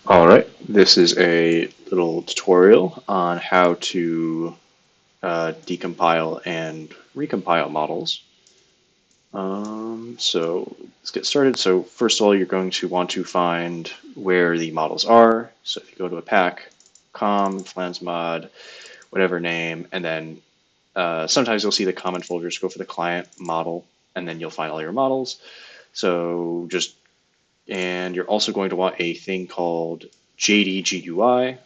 All right, this is a little tutorial on how to decompile and recompile models. So let's get started. So first of all, you're going to want to find where the models are. So if you go to a pack, Flans mod, whatever name, and then sometimes you'll see the common folders. Go for the client model, and then you'll find all your models. So and you're also going to want a thing called JD-GUI.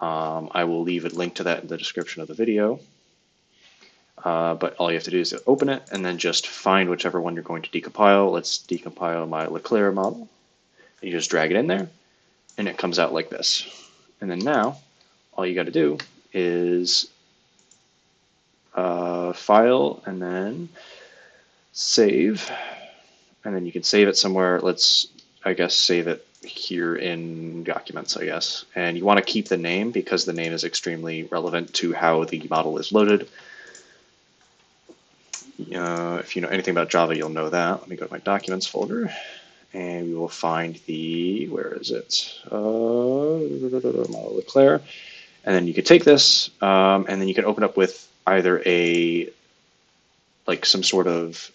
I will leave a link to that in the description of the video. But all you have to do is open it and then just find whichever one you're going to decompile. Let's decompile my Leclerc model. You just drag it in there and it comes out like this. And then now all you got to do is file and then save. And then you can save it somewhere. Let's, I guess, save it here in documents, I guess. And you want to keep the name because the name is extremely relevant to how the model is loaded. If you know anything about Java, you'll know that. Let me go to my documents folder and we will find the, where is it? Model Leclerc. And then you could take this and then you can open up with either like some sort of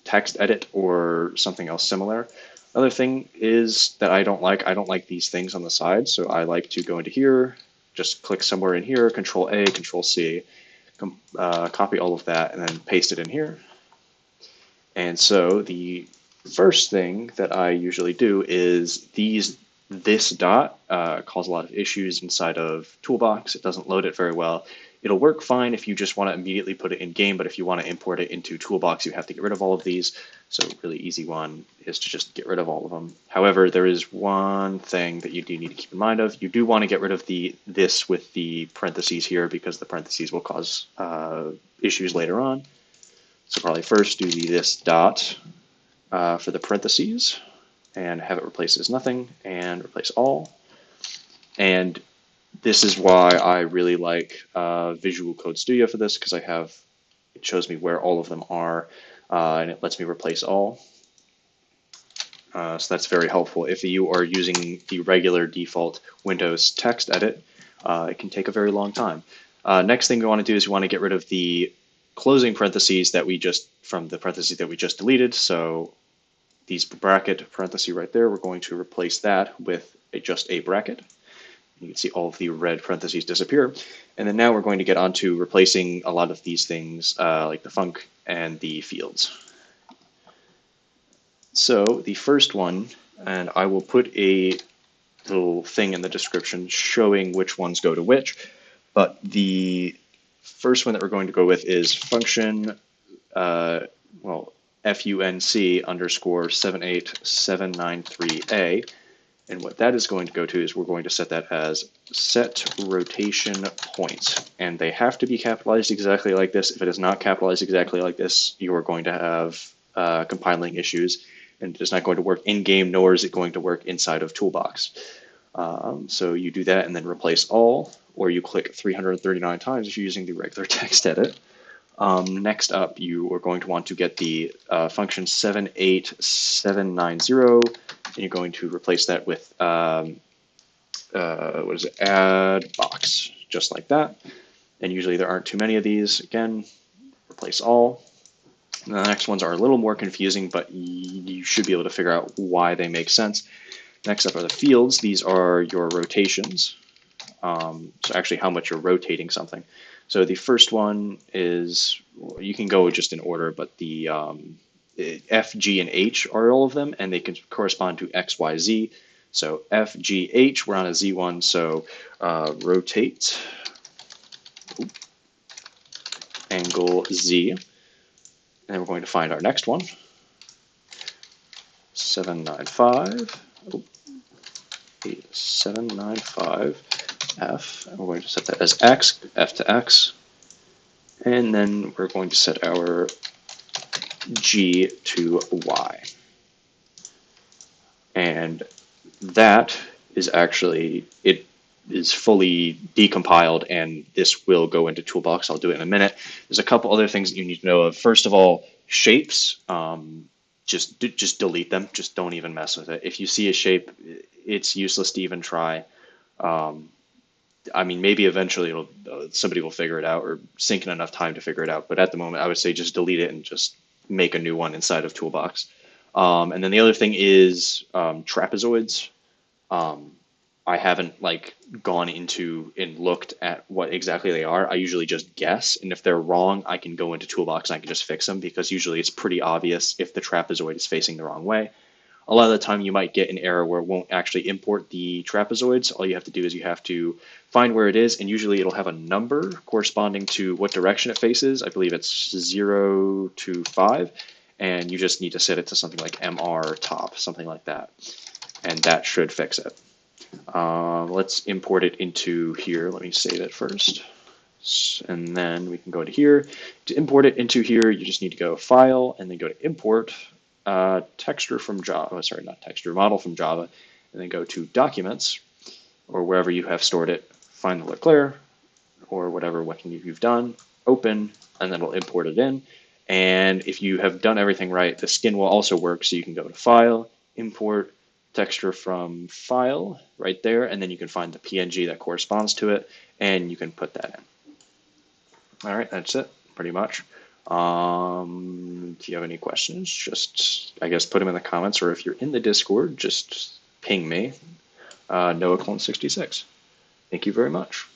text edit or something else similar. Other thing is that I don't like these things on the side. So I like to go into here, just click somewhere in here, Control A, Control C, copy all of that and then paste it in here. And so the first thing that I usually do is this dot cause a lot of issues inside of Toolbox. It doesn't load it very well. It'll work fine if you just want to immediately put it in game, but if you want to import it into Toolbox, you have to get rid of all of these. So a really easy one is to just get rid of all of them. However, there is one thing that you do need to keep in mind of. You do want to get rid of this with the parentheses here because the parentheses will cause issues later on. So probably first do this dot for the parentheses and have it replace as nothing and replace all. And this is why I really like Visual Code Studio for this because it shows me where all of them are and it lets me replace all. So that's very helpful. If you are using the regular default Windows text edit, it can take a very long time. Next thing we want to do is we want to get rid of the closing parentheses from the parentheses that we just deleted. So these bracket parentheses right there, we're going to replace that with just a bracket. You can see all of the red parentheses disappear. And then now we're going to get on to replacing a lot of these things like the func and the fields. So the first one, and I will put a little thing in the description showing which ones go to which, but the first one that we're going to go with is function, func underscore 78793A. And what that is going to go to is we're going to set that as setRotationPoint. And they have to be capitalized exactly like this. If it is not capitalized exactly like this, you are going to have compiling issues. And it is not going to work in-game, nor is it going to work inside of Toolbox. So you do that and then replace all, or you click 339 times if you're using the regular text edit. Next up, you are going to want to get the function 78790, and you're going to replace that with addBox, just like that. And usually there aren't too many of these. Again, replace all. And the next ones are a little more confusing, but you should be able to figure out why they make sense. Next up are the fields. These are your rotations. So actually how much you're rotating something. So the first one is, you can go just in order, but the F, G, and H are all of them, and they can correspond to X, Y, Z. So F, G, H, we're on a Z one, so rotate angle Z. And then we're going to find our next one, 795, 795 F, and we're going to set that as X, F to X, and then we're going to set our G to Y. And that is actually, it is fully decompiled, and this will go into Toolbox. I'll do it in a minute. There's a couple other things that you need to know of. First of all, shapes, just delete them. Just don't even mess with it. If you see a shape, it's useless to even try. I mean, maybe eventually somebody will figure it out or sink in enough time to figure it out. But at the moment, I would say just delete it and just make a new one inside of Toolbox. And then the other thing is trapezoids. I haven't like gone into and looked at what exactly they are. I usually just guess, and if they're wrong, I can go into Toolbox and I can just fix them because usually it's pretty obvious if the trapezoid is facing the wrong way. A lot of the time you might get an error where it won't actually import the trapezoids. All you have to do is you have to find where it is, and usually it'll have a number corresponding to what direction it faces. I believe it's 0 to 5, and you just need to set it to something like MR top, something like that, and that should fix it. Let's import it into here. Let me save it first. And then we can go to here. To import it into here, you just need to go File, and then go to Import, texture from Java. Oh, sorry, not texture, model from Java. And then go to Documents, or wherever you have stored it. Find the Leclerc, or whatever you've done. Open, and then we'll import it in. And if you have done everything right, the skin will also work. So you can go to File, Import, texture from file right there, and then you can find the PNG that corresponds to it, and you can put that in. All right, that's it, pretty much. Do you have any questions? Just, I guess, put them in the comments, or if you're in the Discord, just ping me, NoahClone66. Thank you very much.